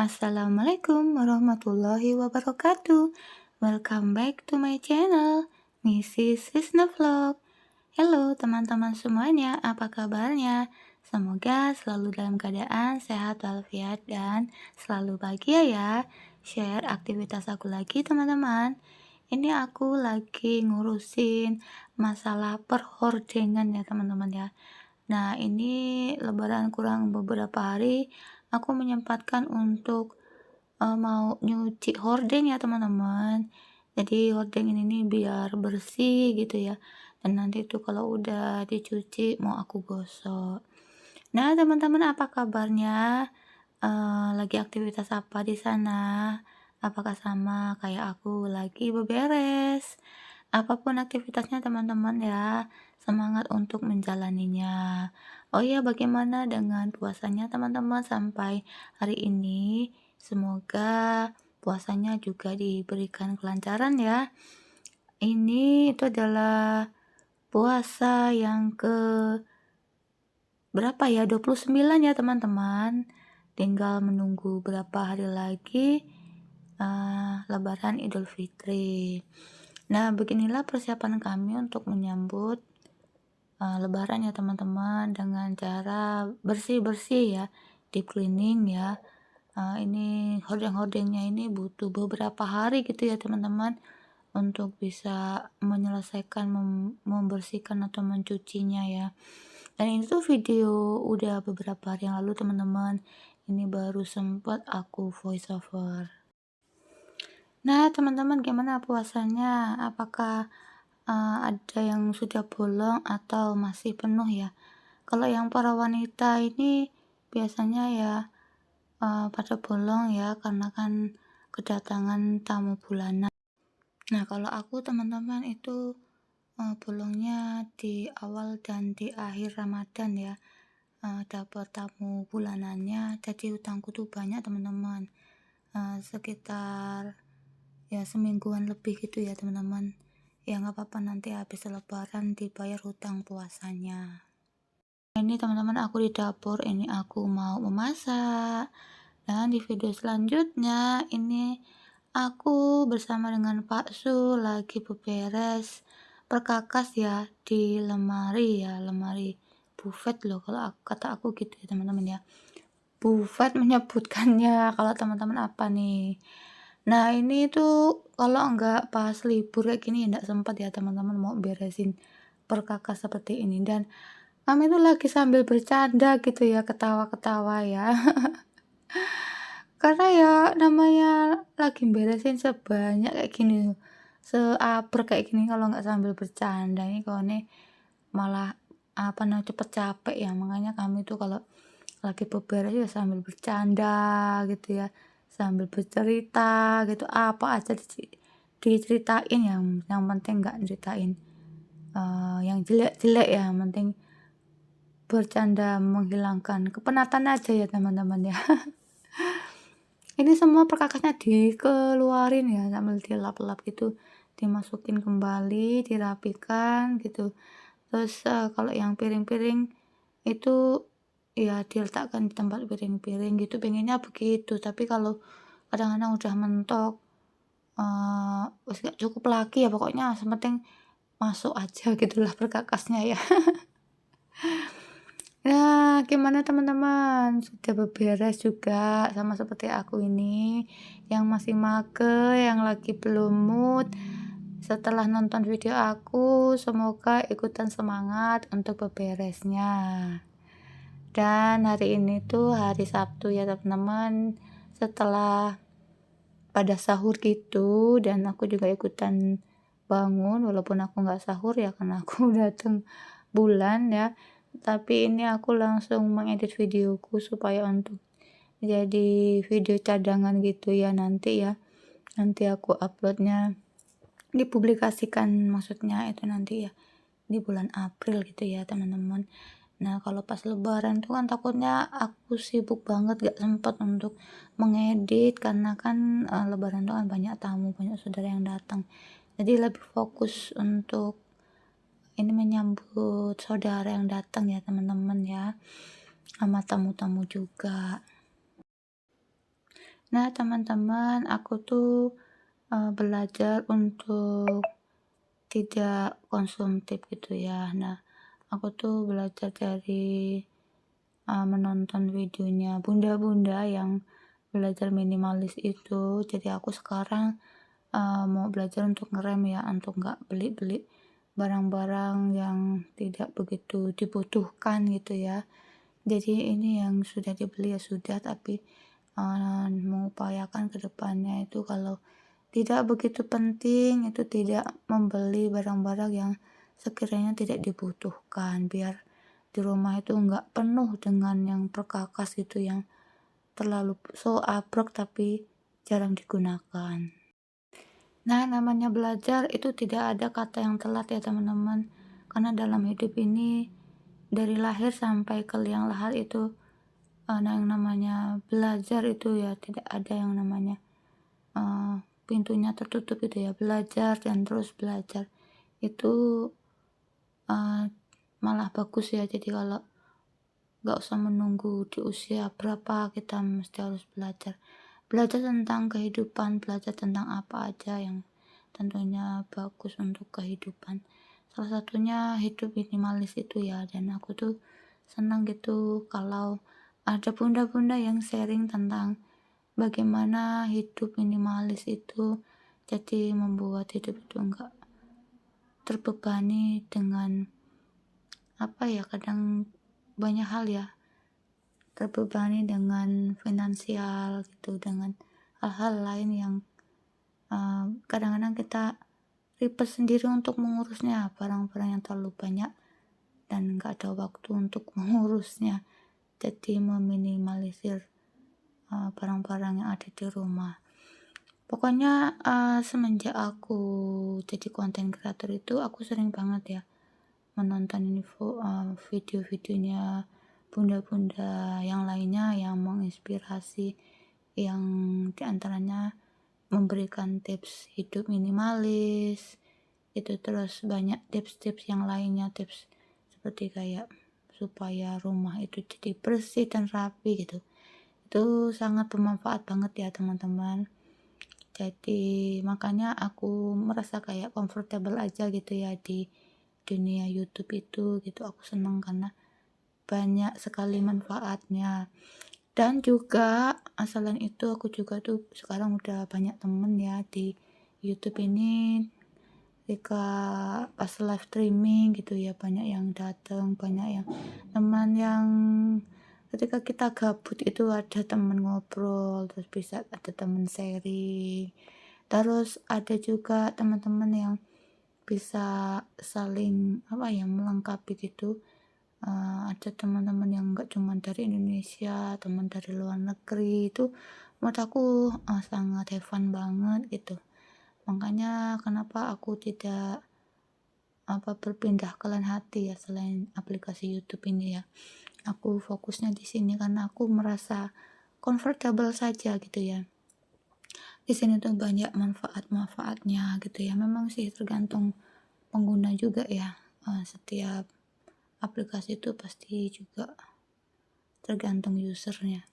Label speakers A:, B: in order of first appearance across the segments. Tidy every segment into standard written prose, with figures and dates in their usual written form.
A: Assalamualaikum warahmatullahi wabarakatuh. Welcome back to my channel, Mrs. Rizna Vlog. Halo teman-teman semuanya, apa kabarnya? Semoga selalu dalam keadaan sehat walafiat dan selalu bahagia ya. Share aktivitas aku lagi teman-teman. Ini aku lagi ngurusin masalah perhordengan ya teman-teman ya. Nah, ini lebaran kurang beberapa hari, aku menyempatkan untuk mau nyuci hordeng ya teman-teman. Jadi hordeng ini nih biar bersih gitu ya. Dan nanti tuh kalau udah dicuci mau aku gosok. Nah, teman-teman apa kabarnya? Lagi aktivitas apa di sana? Apakah sama kayak aku lagi beberes? Apapun aktivitasnya teman-teman ya, semangat untuk menjalaninya. Oh iya, bagaimana dengan puasanya teman-teman sampai hari ini? Semoga puasanya juga diberikan kelancaran ya. Ini itu adalah puasa yang ke berapa ya? 29 ya teman-teman. Tinggal menunggu berapa hari lagi Lebaran Idul Fitri. Nah, beginilah persiapan kami untuk menyambut Lebaran ya teman-teman dengan cara bersih-bersih ya, deep cleaning ya. Ini hordeng-hordengnya ini butuh beberapa hari gitu ya teman-teman untuk bisa menyelesaikan membersihkan atau mencucinya ya. Dan ini tuh video udah beberapa hari yang lalu teman-teman. Ini baru sempat aku voice over. Nah, teman-teman gimana puasanya? Apakah ada yang sudah bolong atau masih penuh ya? Kalau yang para wanita ini biasanya ya pada bolong ya karena kan kedatangan tamu bulanan. Nah, kalau aku teman-teman itu bolongnya di awal dan di akhir Ramadan ya. Dapat tamu bulanannya, jadi utangku tuh banyak teman-teman. Sekitar ya semingguan lebih gitu ya teman-teman. Ya nggak apa-apa, nanti habis lebaran dibayar hutang puasanya. Ini teman-teman aku di dapur, ini aku mau memasak. Dan di video selanjutnya ini aku bersama dengan Pak Su lagi beberes perkakas ya di lemari ya, lemari buffet loh kalau kata aku gitu ya teman-teman ya. Buffet menyebutkannya, kalau teman-teman apa nih? Nah, ini tuh kalau nggak pas libur kayak gini nggak sempat ya teman-teman mau beresin perkakas seperti ini. Dan kami tuh lagi sambil bercanda gitu ya, ketawa-ketawa ya. Karena ya namanya lagi beresin sebanyak kayak gini, seabrek kayak gini kalau nggak sambil bercanda ini kalau nih malah apa namanya cepet capek ya. Makanya kami tuh kalau lagi beberes ya sambil bercanda gitu ya, sambil bercerita gitu, apa aja diceritain, yang penting nggak ceritain yang jelek-jelek ya, yang penting bercanda menghilangkan kepenatan aja ya teman-teman ya. Ini semua perkakasnya dikeluarin ya sambil dilap-lap gitu, dimasukin kembali, dirapikan gitu. Terus kalau yang piring-piring itu ya diletakkan di tempat piring-piring gitu, pengennya begitu. Tapi kalau kadang-kadang udah mentok, wes gak cukup lagi ya pokoknya sepenting masuk aja gitulah perkakasnya ya. Nah, gimana teman-teman? Sudah beberes juga sama seperti aku ini yang masih mager, yang lagi belum mood. Setelah nonton video aku, semoga ikutan semangat untuk beberesnya. Dan hari ini tuh hari Sabtu ya teman-teman. Setelah pada sahur gitu dan aku juga ikutan bangun walaupun aku nggak sahur ya karena aku datang bulan ya. Tapi ini aku langsung mengedit videoku supaya untuk jadi video cadangan gitu ya nanti ya. Nanti aku uploadnya, dipublikasikan maksudnya itu nanti ya di bulan April gitu ya teman-teman. Nah, kalau pas lebaran tuh kan takutnya aku sibuk banget gak sempat untuk mengedit karena kan lebaran tuh kan banyak tamu, banyak saudara yang datang. Jadi lebih fokus untuk ini menyambut saudara yang datang ya teman-teman ya, sama tamu-tamu juga. Nah, teman-teman, aku tuh belajar untuk tidak konsumtif gitu ya. Nah, aku tuh belajar dari menonton videonya bunda-bunda yang belajar minimalis itu. Jadi aku sekarang mau belajar untuk ngerem ya, untuk nggak beli-beli barang-barang yang tidak begitu dibutuhkan gitu ya. Jadi ini yang sudah dibeli ya sudah, tapi mengupayakan ke depannya itu kalau tidak begitu penting, itu tidak membeli barang-barang yang sekiranya tidak dibutuhkan, biar di rumah itu nggak penuh dengan yang perkakas gitu, yang terlalu so abrek tapi jarang digunakan. Nah, namanya belajar itu tidak ada kata yang telat ya teman-teman, karena dalam hidup ini dari lahir sampai ke liang lahat itu nah yang namanya belajar itu ya tidak ada yang namanya eee, pintunya tertutup gitu ya, belajar dan terus belajar. Itu, eee, malah bagus ya, jadi kalau nggak usah menunggu di usia berapa kita mesti harus belajar. Belajar tentang kehidupan, belajar tentang apa aja yang tentunya bagus untuk kehidupan. Salah satunya hidup minimalis itu ya, dan aku tuh senang gitu kalau ada bunda-bunda yang sharing tentang bagaimana hidup minimalis itu jadi membuat hidup itu enggak terbebani dengan apa ya, kadang banyak hal ya, terbebani dengan finansial gitu, dengan hal-hal lain yang kadang-kadang kita ribet sendiri untuk mengurusnya, barang-barang yang terlalu banyak dan nggak ada waktu untuk mengurusnya. Jadi meminimalisir barang-barang yang ada di rumah. Pokoknya semenjak aku jadi konten kreator itu aku sering banget ya menonton video-videonya bunda-bunda yang lainnya yang menginspirasi, yang diantaranya memberikan tips hidup minimalis itu, terus banyak tips-tips yang lainnya, tips seperti kayak supaya rumah itu jadi bersih dan rapi gitu. Itu sangat bermanfaat banget ya teman-teman. Jadi makanya aku merasa kayak comfortable aja gitu ya di dunia YouTube itu gitu. Aku seneng karena banyak sekali manfaatnya. Dan juga selain itu aku juga tuh sekarang udah banyak temen ya di YouTube ini, ketika pas live streaming gitu ya banyak yang datang, banyak yang teman yang ketika kita gabut itu ada temen ngobrol, terus bisa ada temen sharing, terus ada juga teman-teman yang bisa saling apa ya melengkapi gitu. Ada teman-teman yang nggak cuma dari Indonesia, teman dari luar negeri, itu menurut aku sangat have fun banget gitu. Makanya kenapa aku tidak berpindah ke lain hati ya selain aplikasi YouTube ini ya. Aku fokusnya di sini karena aku merasa comfortable saja gitu ya. Di sini tuh banyak manfaat-manfaatnya gitu ya. Memang sih tergantung pengguna juga ya. Setiap aplikasi itu pasti juga tergantung usernya.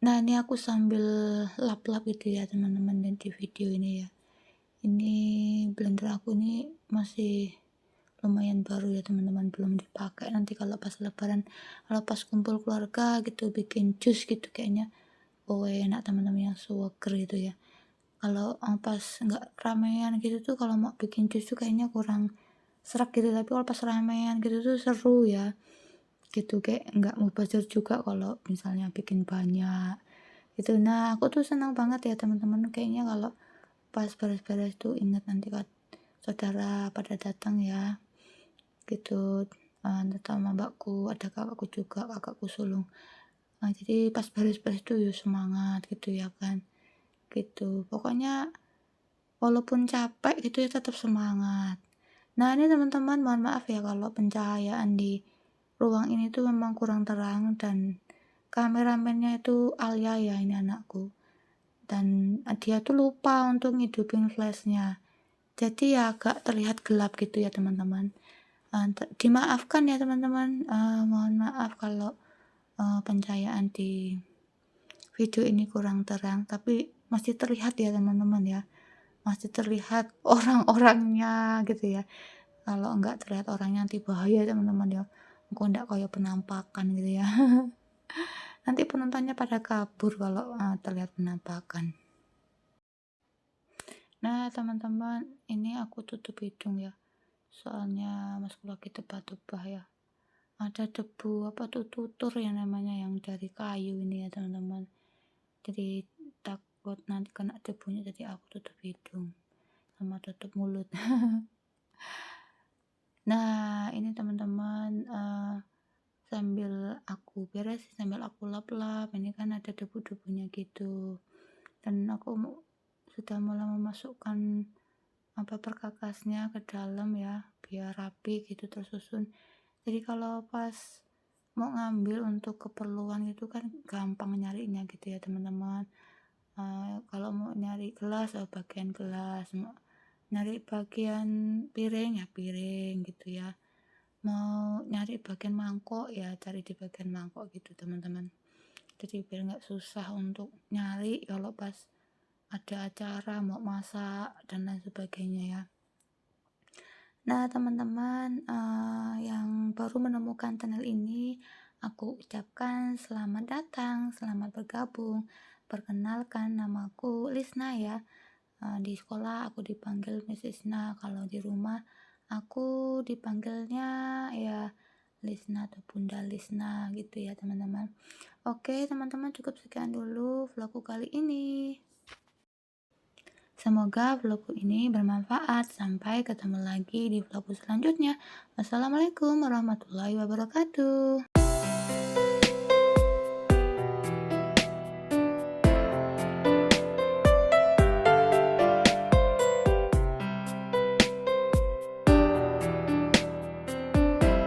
A: Nah, ini aku sambil lap-lap gitu ya teman-teman dan di video ini ya. Ini blender aku ini masih lumayan baru ya teman-teman, belum dipakai. Nanti kalau pas lebaran, kalau pas kumpul keluarga gitu bikin jus gitu kayaknya enak teman-teman, yang sugar gitu ya. Kalau pas nggak ramean gitu tuh kalau mau bikin jus tuh kayaknya kurang serak gitu, tapi kalau pas ramean gitu tuh seru ya gitu, kayak nggak mau mubazir juga kalau misalnya bikin banyak gitu. Nah, aku tuh senang banget ya teman-teman, kayaknya kalau pas beres-beres tuh ingat nanti kan saudara pada datang ya gitu, terutama mbakku, ada kakakku juga, kakakku sulung. Jadi pas beres-beres tuh ya semangat gitu ya kan, gitu. Pokoknya walaupun capek gitu ya tetap semangat. Nah, ini teman-teman mohon maaf ya kalau pencahayaan di ruang ini tuh memang kurang terang, dan kameramennya itu Alia ya, ini anakku. Dan dia tuh lupa untuk ngidupin flashnya. Jadi ya agak terlihat gelap gitu ya teman-teman. Dimaafkan ya teman-teman, mohon maaf kalau pencahayaan di video ini kurang terang, tapi masih terlihat ya teman-teman ya, masih terlihat orang-orangnya gitu ya. Kalau nggak terlihat orangnya nanti bahaya teman-teman ya, engko ndak kayak penampakan gitu ya. Nanti penontonnya pada kabur kalau, terlihat penampakan. Nah teman-teman, ini aku tutup hidung ya, soalnya masku lagi tebah-tebah ya. Ada debu apa tuh, tutur ya namanya, yang dari kayu ini ya teman-teman. Jadi takut nanti kena debunya, jadi aku tutup hidung sama tutup mulut. Nah ini teman-teman, sambil aku beresin, sambil aku lap-lap, ini kan ada debu-debunya gitu. Dan aku sudah mulai memasukkan apa, perkakasnya ke dalam ya, biar rapi gitu tersusun. Jadi kalau pas mau ngambil untuk keperluan itu kan gampang nyarinya gitu ya teman-teman. Kalau mau nyari gelas, bagian gelas, mau nyari bagian piring ya piring gitu ya, mau nyari bagian mangkok ya cari di bagian mangkok gitu teman-teman. Jadi biar nggak susah untuk nyari kalau pas ada acara mau masak dan lain sebagainya ya. Nah teman-teman, yang baru menemukan channel ini, aku ucapkan selamat datang, selamat bergabung. Perkenalkan, namaku Lisna ya. Di sekolah aku dipanggil Miss Lisna, kalau di rumah aku dipanggilnya ya Lisna atau Bunda Lisna gitu ya teman-teman. Oke teman-teman, cukup sekian dulu vlogku kali ini. Semoga vlogku ini bermanfaat. Sampai ketemu lagi di vlogku selanjutnya. Wassalamualaikum warahmatullahi wabarakatuh.